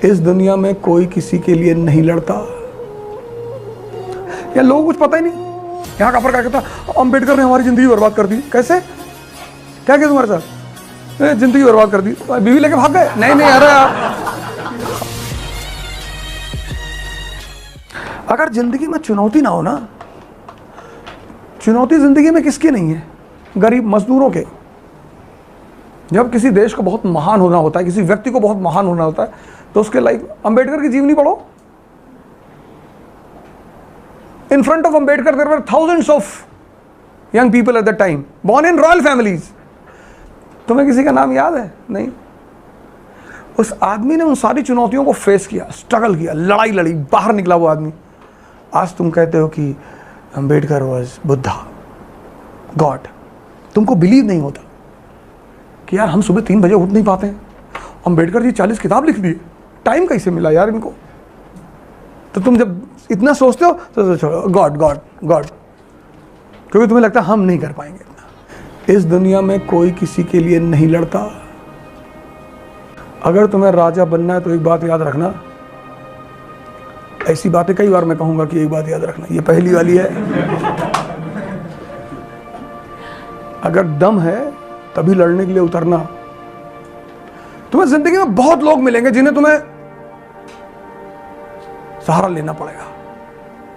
इस दुनिया में कोई किसी के लिए नहीं लड़ता। या लोगों को कुछ पता ही नहीं। यहाँ का फर्क कहता अंबेडकर ने हमारी जिंदगी बर्बाद कर दी। कैसे? क्या किया तुम्हारे साथ? जिंदगी बर्बाद कर दी, बीवी लेके भाग गए? नहीं नहीं, अरे अगर जिंदगी में चुनौती ना हो ना, चुनौती जिंदगी में किसकी नहीं है? गरीब मजदूरों के। जब किसी देश को बहुत महान होना होता है, किसी व्यक्ति को बहुत महान होना होता है, तो उसके लाइफ, अंबेडकर की जीवनी पढ़ो। In front of Ambedkar, there were thousands of young people at that time, born in royal families. तुम्हें किसी का नाम याद है? नहीं। उस आदमी ने उन सारी चुनौतियों को फेस किया, स्ट्रगल किया, लड़ाई लड़ी, बाहर निकला वो आदमी। आज तुम कहते हो कि अंबेडकर वाज बुद्धा, गॉड। तुमको बिलीव नहीं होता कि यार हम सुबह 3 बजे उठ नहीं पाते हैं, अंबेडकर जी 40 किताब लिख दिए, टाइम कैसे मिला यार इनको? तो तुम जब इतना सोचते हो तो गॉड गॉड गॉड, क्योंकि तुम्हें लगता है हम नहीं कर पाएंगे इतना। इस दुनिया में कोई किसी के लिए नहीं लड़ता। अगर तुम्हें राजा बनना है तो एक बात याद रखना, ऐसी बातें कई बार मैं कहूंगा कि एक बात याद रखना, ये पहली वाली है। अगर दम है तभी लड़ने के लिए उतरना। तुम्हें जिंदगी में बहुत लोग मिलेंगे जिन्हें तुम्हें सहारा लेना पड़ेगा,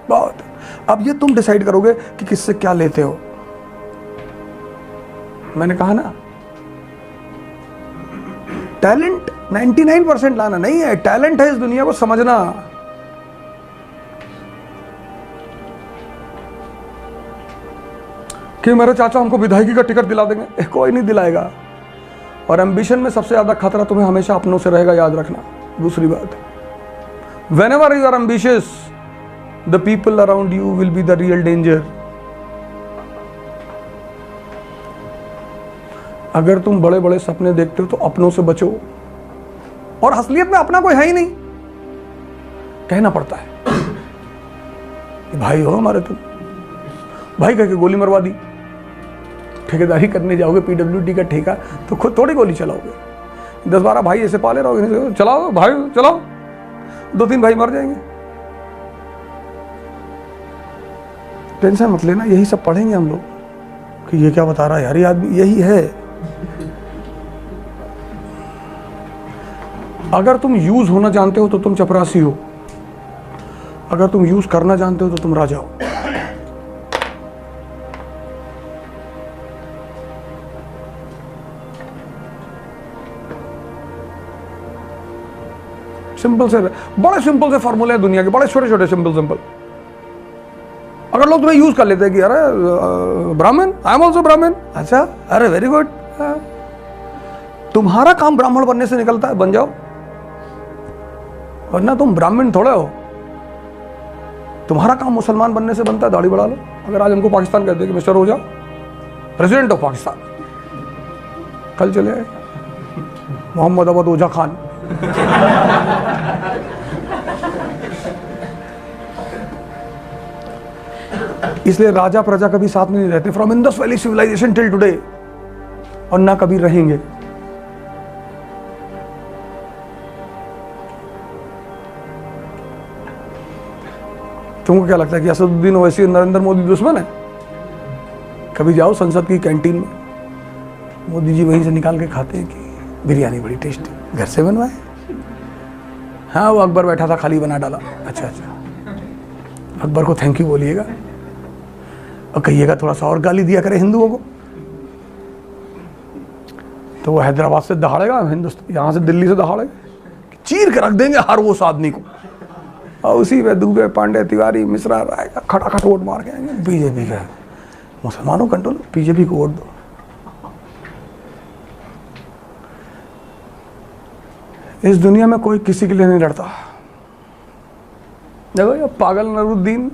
बहुत। अब ये तुम डिसाइड करोगे कि किससे क्या लेते हो। मैंने कहा ना, टैलेंट 99% लाना नहीं है, टैलेंट है इस दुनिया को समझना। कि मेरे चाचा हमको विधायकी का टिकट दिला देंगे, कोई नहीं दिलाएगा। और एम्बिशन में सबसे ज्यादा खतरा तुम्हें हमेशा अपनों से रहेगा, याद रखना। दूसरी बात, whenever you are ambitious, the people around you will be the real danger. अगर तुम बड़े बड़े सपने देखते हो तो अपनों से बचो। और असलियत में अपना कोई है ही नहीं, कहना पड़ता है भाई हो हमारे, तुम भाई कह के गोली मरवा दी। ठेकेदारी करने जाओगे, पीडब्ल्यूडी का ठेका, तो खुद थोड़ी गोली चलाओगे। 10-12 भाई ऐसे पाले रहोगे, चलाओ भाई चलाओ, 2-3 भाई मर जाएंगे। टेंशन मत लेना, यही सब पढ़ेंगे हम लोग कि ये क्या बता रहा है यार, ये आदमी यही है। अगर तुम यूज होना जानते हो तो तुम चपरासी हो, अगर तुम यूज करना जानते हो तो तुम राजा हो। सिंपल से, बड़े सिंपल से फॉर्मूले हैं दुनिया के, बड़े छोटे छोटे सिंपल। अगर लोग तुम्हें यूज कर लेते हैं कि अरे ब्राह्मण, आई एम ऑल्सो ब्राह्मण, अच्छा अरे वेरी गुड, तुम्हारा काम ब्राह्मण बनने से निकलता है, बन जाओ, वरना तुम ब्राह्मण थोड़े हो। तुम्हारा काम मुसलमान बनने से बनता है, दाढ़ी बढ़ा लो। अगर आज हमको पाकिस्तान कहते हैं कि मिस्टर हो जाओ प्रेसिडेंट ऑफ पाकिस्तान, कल चले आए मोहम्मद अवध ओझा खान। इसलिए राजा प्रजा कभी साथ में नहीं रहते, from Indus valley civilization till today, और ना कभी रहेंगे। तुमको क्या लगता है कि असदुद्दीन ओवैसी नरेंद्र मोदी दुश्मन है? कभी जाओ संसद की कैंटीन में, मोदी जी वहीं से निकाल के खाते हैं कि बिरयानी बड़ी टेस्टी, घर से बनवाए। हाँ वो अकबर बैठा था, खाली बना डाला। अच्छा अकबर को थैंक यू बोलिएगा और कहिएगा थोड़ा सा और गाली दिया करे हिंदुओं को, तो वो हैदराबाद से दहाड़ेगा, हिंदुस्तान यहाँ से दिल्ली से दहाड़ेगा, चीर के रख देंगे हर वो आदमी को। और उसी में दुबे, पांडे, तिवारी, मिश्रा, राय खटाखट वोट मार के आएंगे। बीजेपी का मुसलमानों कंट्रोल, बीजेपी को वोट दो। इस दुनिया में कोई किसी के लिए नहीं लड़ता। देखो ये पागल नरूद्दीन,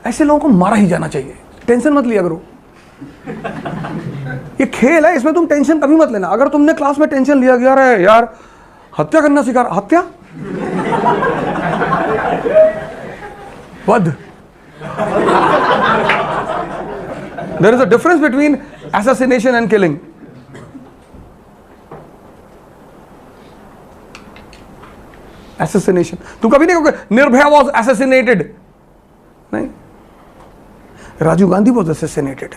ऐसे लोगों को मारा ही जाना चाहिए। टेंशन मत लिया करो, ये खेल है, इसमें तुम टेंशन कभी मत लेना। अगर तुमने क्लास में टेंशन लिया गया है यार हत्या करना सिखा रहा, हत्या वध, there is a difference between assassination and killing. Assassination. तुम कभी नहीं कहोगे निर्भया वॉज एसेसिनेटेड, नहीं, राजीव गांधी वॉज एसेसिनेटेड।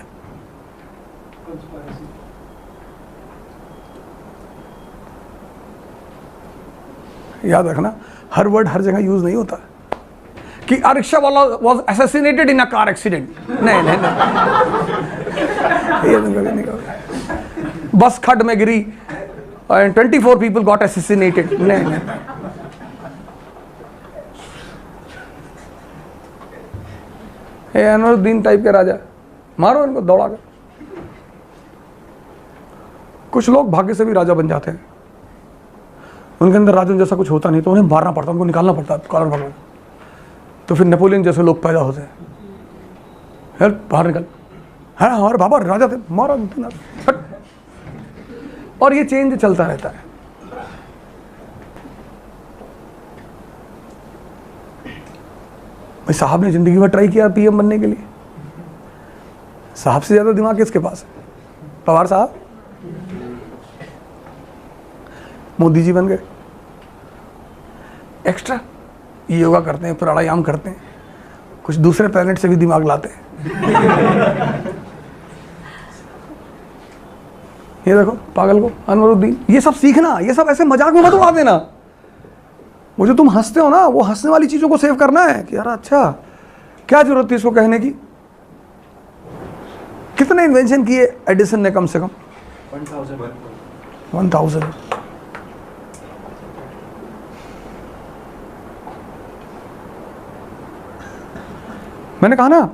याद रखना, हर वर्ड हर जगह यूज नहीं होता कि रिक्शा वाला was assassinated in a car accident. नहीं नहीं नहीं, ये नहीं कहोगे बस खड्ड में गिरी and 24 people got assassinated। नहीं नहीं, ये अनवरुद्दीन टाइप के राजा, मारो इनको दौड़ा कर। कुछ लोग भाग्य से भी राजा बन जाते हैं, उनके अंदर राजा जैसा कुछ होता नहीं तो उन्हें मारना पड़ता, उनको निकालना पड़ता है कॉलर पकड़, तो फिर नेपोलियन जैसे लोग पैदा होते हैं, हेल्प बाहर निकल, हाँ हमारे बाबा राजा थे, मारा हट। और ये चेंज चलता रहता है। भाई साहब ने जिंदगी भर ट्राई किया पीएम बनने के लिए, साहब से ज्यादा दिमाग किसके पास है? पवार साहब, मोदी जी बन गए, एक्स्ट्रा योगा करते हैं, प्राणायाम करते हैं, कुछ दूसरे प्लेनेट से भी दिमाग लाते हैं। ये देखो पागल को अनवरुद्दीन, ये सब सीखना, ये सब ऐसे मजाक में मत उड़ा देना। वो जो तुम हंसते हो ना, वो हंसने वाली चीजों को सेव करना है कि यार अच्छा क्या जरूरत थी इसको कहने की। कितने इन्वेंशन किए एडिसन ने? कम से कम 1000। मैंने कहा ना,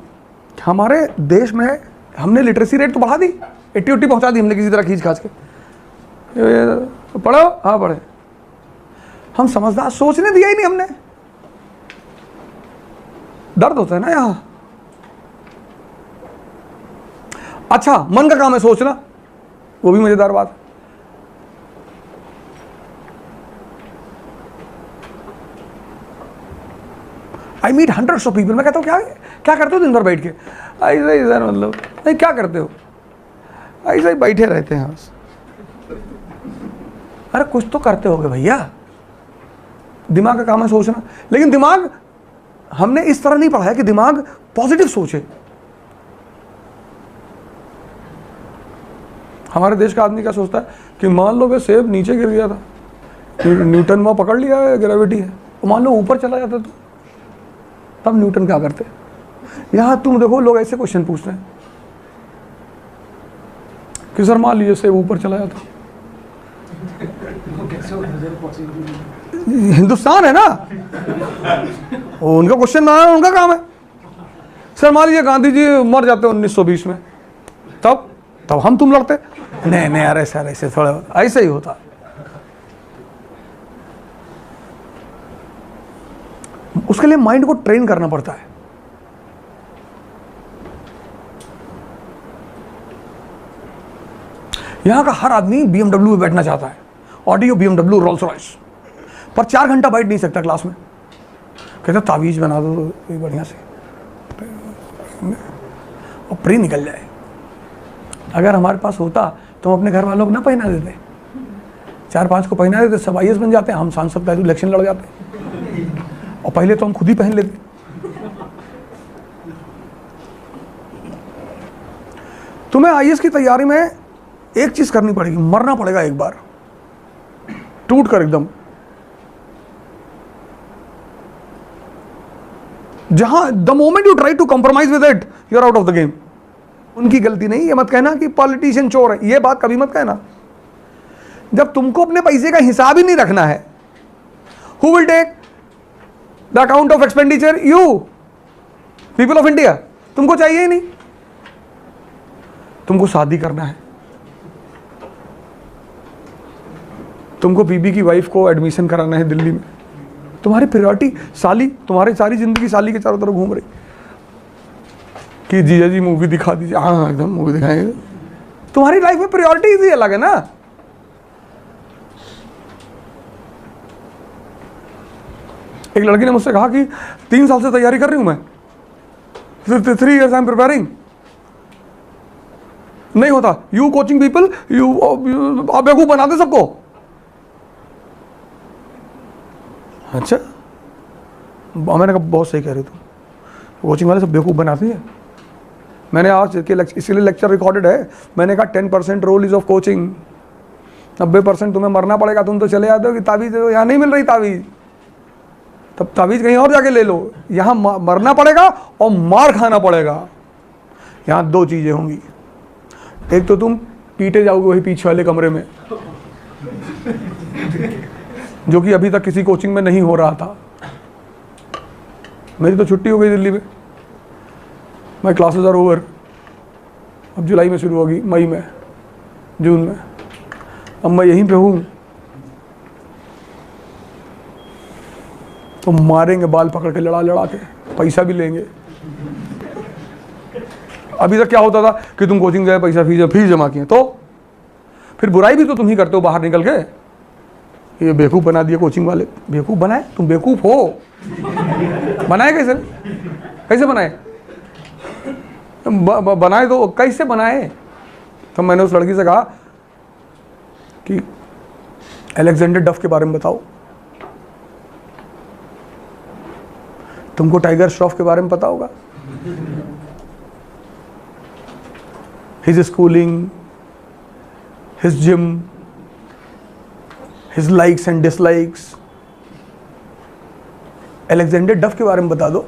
हमारे देश में हमने लिटरेसी रेट तो बढ़ा दी, 80 पहुंचा दी हमने किसी तरह खींच खाच के। पढ़ो, हाँ पढ़े, हम समझदार, सोचने दिया ही नहीं हमने। दर्द होता है ना यहाँ। अच्छा मन का काम है सोचना, वो भी मजेदार बात है। I meet hundreds of people, मैं कहता हूँ क्या क्या करते हो दिन भर बैठ के? ऐसा ही सर, मतलब नहीं क्या करते हो, ऐसा ही बैठे रहते हैं बस। अरे कुछ तो करते होगे भैया, दिमाग का काम है सोचना। लेकिन दिमाग हमने इस तरह नहीं पढ़ा है कि दिमाग पॉजिटिव सोचे। हमारे देश का आदमी क्या सोचता है कि मान लो वे सेब नीचे गिर गया था, न्यूटन वहां पकड़ लिया है, ग्रेविटी है, तो मान लो ऊपर चला जाता तो तब न्यूटन क्या करते? यहां तुम देखो लोग ऐसे क्वेश्चन पूछ रहे हैं कि सर मान लीजिए सेब ऊपर चला जाता, हिंदुस्तान है ना, उनका क्वेश्चन बनाना उनका काम है। सर मान लीजिए गांधी जी मर जाते 1920 में, तब हम तुम लड़ते? नहीं नहीं यार, ऐसे थोड़ा ऐसे ही होता। उसके लिए माइंड को ट्रेन करना पड़ता है। यहां का हर आदमी BMW में बैठना चाहता है, ऑडियो BMW, रोल्स रॉयस, पर 4 घंटा बैठ नहीं सकता क्लास में। कहता तावीज बना दो बढ़िया से और प्री निकल जाए। अगर हमारे पास होता तो हम अपने घर वालों को ना पहना देते, 4-5 को पहना देते, सब IAS बन जाते, हम सांसद का इलेक्शन लड़ जाते, और पहले तो हम खुद ही पहन लेते। तुम्हें IAS की तैयारी में एक चीज करनी पड़ेगी, मरना पड़ेगा एक बार टूट कर एकदम। जहां the moment you try to compromise with it, you are out of the game. उनकी गलती नहीं, ये मत कहना कि पॉलिटिशियन चोर है, ये बात कभी मत कहना। जब तुमको अपने पैसे का हिसाब ही नहीं रखना है, who will take the account of expenditure? You, people of India. तुमको चाहिए ही नहीं। तुमको शादी करना है, तुमको बीबी की वाइफ को एडमिशन कराना है दिल्ली में, तुम्हारी प्रायोरिटी साली, तुम्हारी सारी जिंदगी साली के चारों तरफ घूम रही कि जीजा जी मूवी दिखा दीजिए। हाँ एकदम मूवी दिखाएंगे। तुम्हारी लाइफ में प्रायोरिटीज ही अलग है ना। एक लड़की ने मुझसे कहा कि 3 साल से तैयारी कर रही हूं मैं, 3 years आई एम प्रिपेयरिंग, नहीं होता। यू कोचिंग पीपल, यू बेवकूफ बना दे सबको। अच्छा, मैंने कहा बहुत सही कह रहे तुम, कोचिंग वाले सब बेवकूफ़ बनाती है। मैंने आज इसलिए लेक्चर रिकॉर्डेड है, मैंने कहा 10% रोल इज ऑफ कोचिंग, 90% तुम्हें मरना पड़ेगा। तुम तो चले जाते हो कि तावीज़ दे दो, यहाँ नहीं मिल रही तावीज़, तब तावीज़ कहीं और जाके ले लो। यहाँ मरना पड़ेगा और मार खाना पड़ेगा। यहाँ दो चीज़ें होंगी, एक तो तुम पीटे जाओगे वही पीछे वाले कमरे में, जो कि अभी तक किसी कोचिंग में नहीं हो रहा था। मेरी तो छुट्टी हो गई दिल्ली में, माई क्लासेस आर ओवर, अब जुलाई में शुरू होगी, मई में, जून में, अब मैं यहीं पे हूँ तो मारेंगे बाल पकड़ के, लड़ा लड़ा के, पैसा भी लेंगे। अभी तक क्या होता था कि तुम कोचिंग गए, पैसा फीस जमा किए, तो फिर बुराई भी तो तुम ही करते हो बाहर निकल के। ये बेवकूफ़ बना दिए कोचिंग वाले। बेवकूफ़ बनाए? तुम बेवकूफ़ हो। बनाए कैसे? कैसे बनाए? बनाए तो कैसे बनाए? तो मैंने उस लड़की से कहा कि अलेक्जेंडर डफ के बारे में बताओ, तुमको टाइगर श्रॉफ के बारे में पता होगा, his schooling, his gym, his likes and dislikes. Alexander डफ के बारे में बता दो।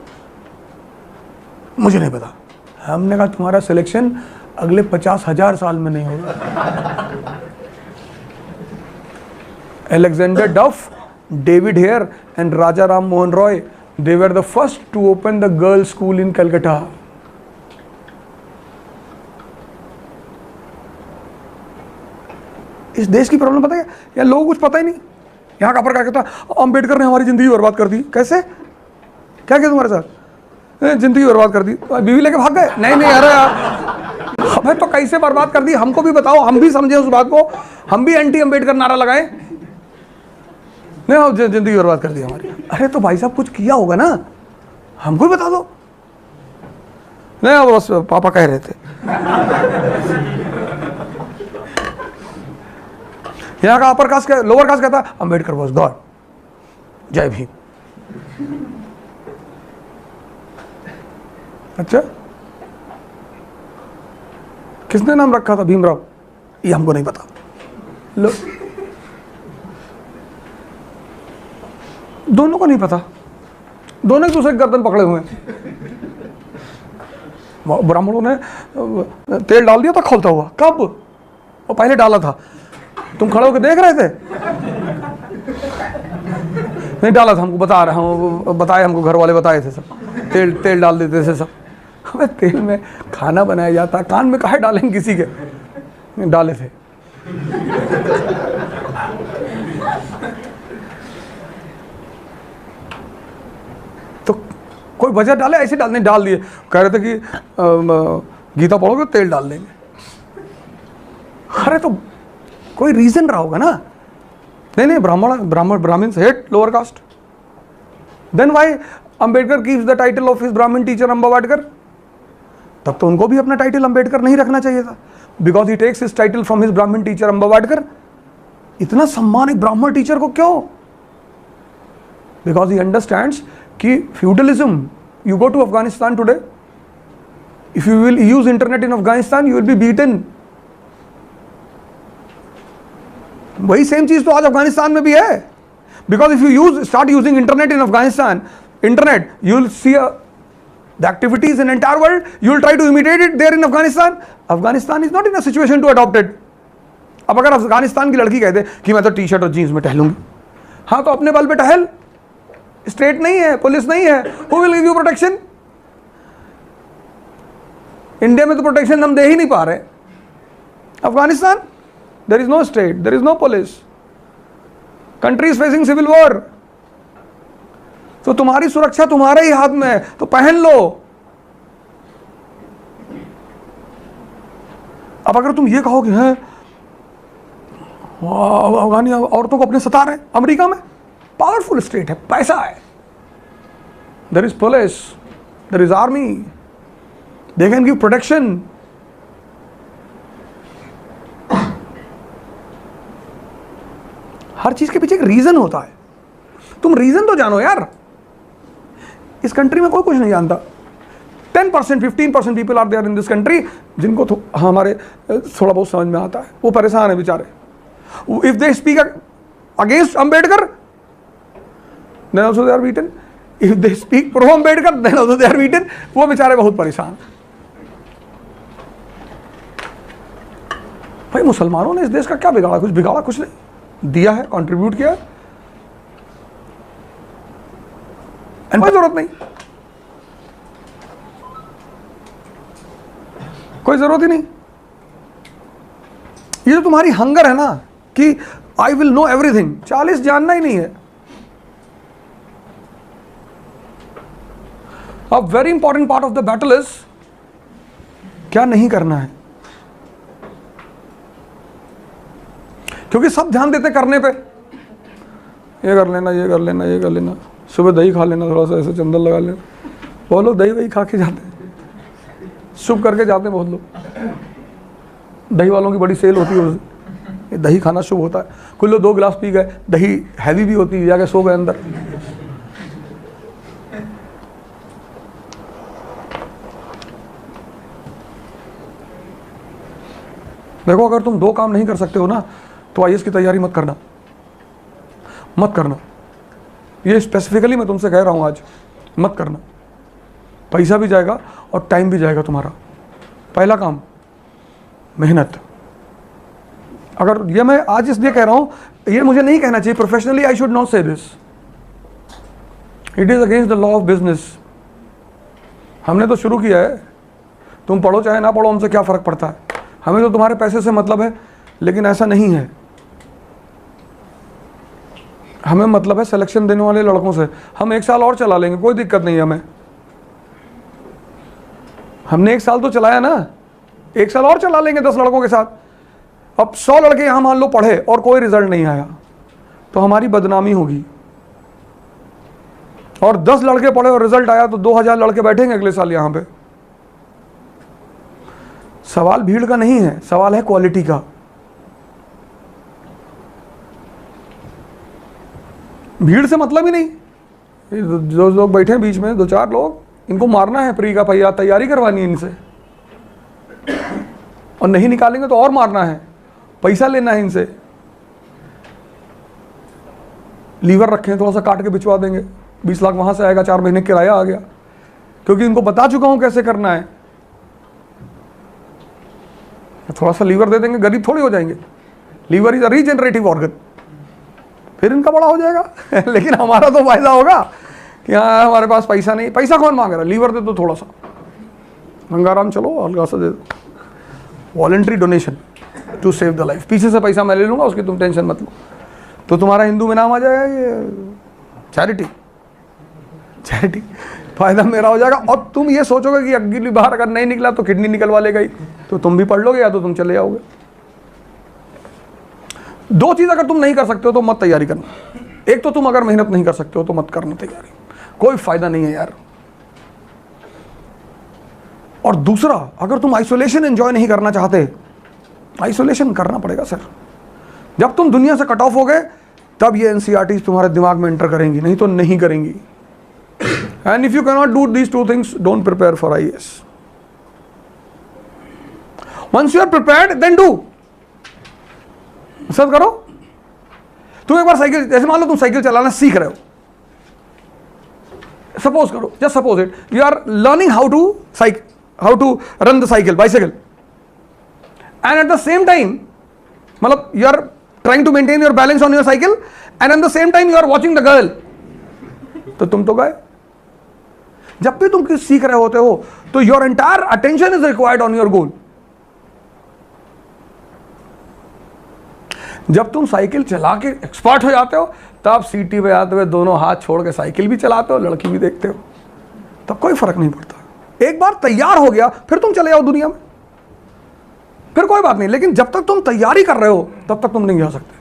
मुझे नहीं पता। हमने कहा तुम्हारा सिलेक्शन अगले 50,000 साल में नहीं होगा। Alexander Duff, David Hare and Raja Ram Mohan Roy, they were the first to open the girls' school in Calcutta. इस देश की प्रॉब्लम पता है या लोगों को कुछ पता ही नहीं। यहाँ का क्या कहता है, अम्बेडकर ने हमारी जिंदगी बर्बाद कर दी। कैसे? क्या किया तुम्हारे साथ? जिंदगी बर्बाद कर दी, बीवी लेके भाग गए? नहीं नहीं, अरे यार हमें तो कैसे बर्बाद कर दी हमको भी बताओ, हम भी समझे उस बात को, हम भी एंटी अम्बेडकर नारा लगाए। नहीं, जिंदगी बर्बाद कर दी हमारी। अरे तो भाई साहब कुछ किया होगा ना, हमको ही बता दो। नहीं, बस पापा कह रहे थे। यहाँ का अपर कास्ट, लोअर कास्ट कहता अम्बेडकर वाज गॉड, जय भीम। अच्छा, किसने नाम रखा था भीमराव? ये हमको नहीं पता। लो, दोनों को नहीं पता, दोनों एक दूसरे की गर्दन पकड़े हुए हैं। ब्राह्मणों ने तेल डाल दिया था खौलता हुआ। कब? वो पहले डाला था, तुम खड़े होकर देख रहे थे? नहीं डाला था, हमको बता रहा हूँ, बताए हमको, घर वाले बताए थे सब। तेल डाल देते थे सब। हमें तेल में खाना बनाया जाता, कान में काहे डालेंगे किसी के? डाले थे। तो कोई वजह डाले, ऐसे डालने डाल दिए। कह रहे थे कि गीता पढ़ोगे तेल डाल देंगे। अरे तो कोई रीजन रहा होगा ना। नहीं, Brahmins hate lower caste. Then why Ambedkar keeps the title of his Brahmin teacher Ambawadkar? तब तो उनको भी अपना टाइटल अंबेडकर नहीं रखना चाहिए था, because he takes his title from his Brahmin teacher Ambawadkar. इतना सम्मान एक ब्राह्मण टीचर को क्यों? बिकॉज ही अंडरस्टैंड्स कि feudalism, you go to Afghanistan today, if you will use internet in Afghanistan, you will be beaten. वही सेम चीज तो आज अफगानिस्तान में भी है। Because if you start using internet in Afghanistan, internet, you will see the activities in entire world, you will try to imitate it there in Afghanistan. Afghanistan is not in a situation to adopt it. अब अगर अफगानिस्तान की लड़की कहते कि मैं तो T shirt और jeans में टहलूंगी, हाँ तो अपने बल पे टहल, स्टेट नहीं है, पुलिस नहीं है, who will give you protection? India में तो प्रोटेक्शन हम दे ही नहीं पा रहे। Afghanistan, there is no state, there is no police, country is facing civil war. तो तुम्हारी सुरक्षा तुम्हारे ही हाथ में है, तो पहन लो। अब अगर तुम ये कहो कि हैं अफगानी औरतों को अपने सता रहे, अमेरिका में पावरफुल स्टेट है, पैसा है, there is police, there is army, they can give protection. हर चीज के पीछे एक रीजन होता है। तुम रीजन तो जानो यार। इस कंट्री में कोई कुछ नहीं जानता। 10% 15% people are there in this country जिनको हमारे थोड़ा बहुत समझ में आता है, वो परेशान है बेचारे। If they speak against Ambedkar then also they are beaten, if they speak pro Ambedkar then also they are beaten. वो बेचारे बहुत परेशान। भाई मुसलमानों ने इस देश का क्या बिगाड़ा? कुछ बिगाड़ा कुछ नहीं, दिया है, कंट्रीब्यूट किया है, कोई जरूरत नहीं, कोई जरूरत ही नहीं। ये जो तुम्हारी हंगर है ना कि आई विल नो एवरीथिंग, 40 जानना ही नहीं है। अब very important part of the battle is क्या नहीं करना है, क्योंकि सब ध्यान देते करने पे, ये कर लेना, ये कर लेना, ये कर लेना, सुबह दही खा लेना, थोड़ा सा ऐसे चंदन लगा लेना। बहुत लोग दही वही खा के जाते हैं, शुभ करके जाते हैं बहुत लोग। दही वालों की बड़ी सेल होती है उस, ये दही खाना शुभ होता है। कुछ लोग 2 गिलास पी गए, दही हैवी भी होती है, जाके सो गए अंदर। देखो अगर तुम 2 काम नहीं कर सकते हो ना तो आईएएस की तैयारी मत करना, मत करना। ये स्पेसिफिकली मैं तुमसे कह रहा हूं आज, मत करना। पैसा भी जाएगा और टाइम भी जाएगा तुम्हारा। पहला काम मेहनत। अगर ये मैं आज इसलिए कह रहा हूं, ये मुझे नहीं कहना चाहिए प्रोफेशनली, आई शुड नॉट से this, it is against the law of business. हमने तो शुरू किया है, तुम पढ़ो चाहे ना पढ़ो, हमसे क्या फर्क पड़ता है, हमें तो तुम्हारे पैसे से मतलब है। लेकिन ऐसा नहीं है, हमें मतलब है सिलेक्शन देने वाले लड़कों से। हम 1 साल और चला लेंगे, कोई दिक्कत नहीं है हमें। हमने 1 साल तो चलाया ना, 1 साल और चला लेंगे 10 लड़कों के साथ। अब 100 लड़के यहां मान लो पढ़े और कोई रिजल्ट नहीं आया तो हमारी बदनामी होगी। और 10 लड़के पढ़े और रिजल्ट आया तो 2000 लड़के बैठेंगे अगले साल यहां पे। सवाल भीड़ का नहीं है, सवाल है क्वालिटी का। भीड़ से मतलब ही नहीं, जो लोग बैठे हैं बीच में 2-4 लोग, इनको मारना है प्री का पहिया, तैयारी करवानी है इनसे, और नहीं निकालेंगे तो और मारना है, पैसा लेना है इनसे। लीवर रखे हैं, थोड़ा सा काट के बिचवा देंगे, 20 लाख वहां से आएगा, 4 महीने किराया आ गया, क्योंकि इनको बता चुका हूं कैसे करना है। थोड़ा सा लीवर दे देंगे, गरीब थोड़ी हो जाएंगे। Liver is a regenerative organ, फिर इनका बड़ा हो जाएगा। लेकिन हमारा तो फायदा होगा कि हाँ हमारे पास पैसा नहीं। पैसा कौन मांग रहा है? लीवर दे दो थोड़ा सा, गंगाराम चलो हल्का सा दे दो, voluntary donation to save the life. पीछे से पैसा मैं ले लूंगा, उसकी तुम टेंशन मत लो, तो तुम्हारा हिंदू में नाम आ जाएगा, ये चैरिटी, चैरिटी, फायदा मेरा हो जाएगा। और तुम ये सोचोगे कि अगली बार अगर नहीं निकला तो किडनी निकलवा लेगा ही, तो तुम भी पढ़ लोगे या तो तुम चले जाओगे। 2 चीज अगर तुम नहीं कर सकते हो तो मत तैयारी करना। एक तो तुम अगर मेहनत नहीं कर सकते हो तो मत करना तैयारी, कोई फायदा नहीं है यार। और दूसरा, अगर तुम आइसोलेशन एंजॉय नहीं करना चाहते, आइसोलेशन करना पड़ेगा सर। जब तुम दुनिया से कट ऑफ हो गए तब ये एनसीईआरटी तुम्हारे दिमाग में एंटर करेंगी, नहीं तो नहीं करेंगी। And if you can not do these 2 things, don't prepare for IAS. Once you are prepared then do. सब करो। तुम एक बार साइकिल, जैसे मान लो तुम साइकिल चलाना सीख रहे हो, सपोज करो, just suppose it, you are learning how to run the cycle, bicycle, and at the same time, मतलब you are trying to maintain your balance on your cycle and at the same time you are watching the girl, तो तुम तो गए। जब भी तुम कुछ सीख रहे होते हो तो your entire attention is required on your goal. जब तुम साइकिल चला के एक्सपर्ट हो जाते हो तब सीटी पे आते हुए दोनों हाथ छोड़ के साइकिल भी चलाते हो, लड़की भी देखते हो, तब कोई फर्क नहीं पड़ता। एक बार तैयार हो गया फिर तुम चले जाओ दुनिया में, फिर कोई बात नहीं। लेकिन जब तक तुम तैयारी कर रहे हो तब तक तुम नहीं जा सकते।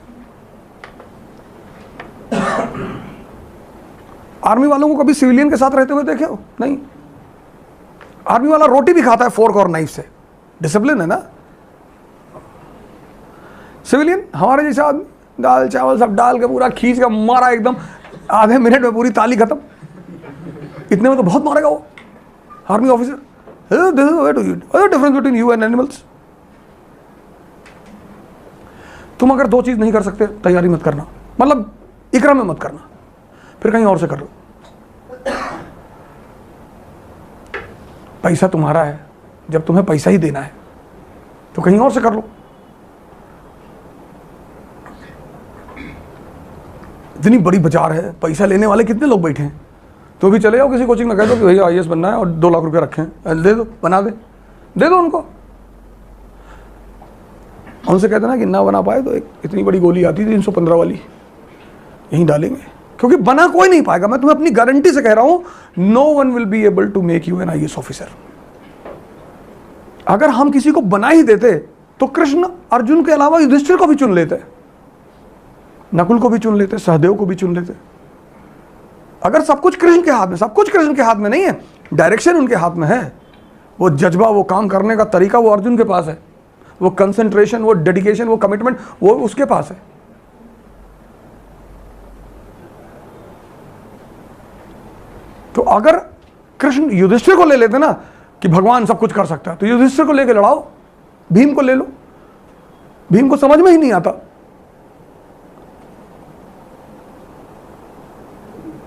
आर्मी वालों को कभी सिविलियन के साथ रहते हुए देखे हो? नहीं। आर्मी वाला रोटी भी खाता है फोर्क और नाइफ से, डिसिप्लिन है ना। सिविलियन हमारे जैसा आदमी दाल चावल सब डाल के पूरा खींच के मारा एकदम, आधे मिनट में पूरी ताली खत्म, इतने में तो बहुत मारेगा वो army officer. This is way to eat, difference between you and animals. तुम अगर दो चीज नहीं कर सकते तैयारी मत करना, मतलब इकरा में मत करना, फिर कहीं और से कर लो। पैसा तुम्हारा है, जब तुम्हें पैसा ही देना है तो कहीं और से कर लो। इतनी बड़ी बाजार है, पैसा लेने वाले कितने लोग बैठे हैं, तो भी चले जाओ किसी कोचिंग में, कह दो कि भैया IAS बनना है और 2 लाख रुपया रखे हैं, दे दो, बना दे दो उनको। उनसे कहते ना कि ना बना पाए तो एक इतनी बड़ी गोली आती थी 315 वाली, यहीं डालेंगे, क्योंकि बना कोई नहीं पाएगा। मैं तुम्हें अपनी गारंटी से कह रहा हूं, no one will be able to make you an IAS officer. अगर हम किसी को बना ही देते तो कृष्ण अर्जुन के अलावा युधिष्ठिर को भी चुन लेते, नकुल को भी चुन लेते, सहदेव को भी चुन लेते। अगर सब कुछ कृष्ण के हाथ में, सब कुछ कृष्ण के हाथ में नहीं है, डायरेक्शन उनके हाथ में है, वो जज्बा, वो काम करने का तरीका वो अर्जुन के पास है, वो कंसंट्रेशन, वो डेडिकेशन, वो कमिटमेंट वो उसके पास है। तो अगर कृष्ण युधिष्ठिर को ले लेते ना कि भगवान सब कुछ कर सकता है, तो युधिष्ठिर को लेके लड़ाओ, भीम को ले लो, भीम को समझ में ही नहीं आता।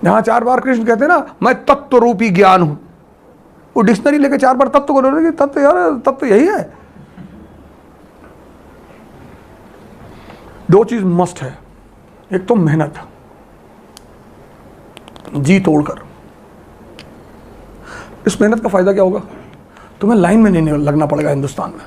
यहां 4 बार कृष्ण कहते हैं ना, मैं तत्व रूपी ज्ञान हूं, वो डिक्शनरी लेके 4 बार तत्व को बोले कि तत्व यार तत्व यही है। 2 चीज मस्ट है, एक तो मेहनत, जी तोड़कर। इस मेहनत का फायदा क्या होगा, तुम्हें लाइन में नहीं लगना पड़ेगा हिंदुस्तान में।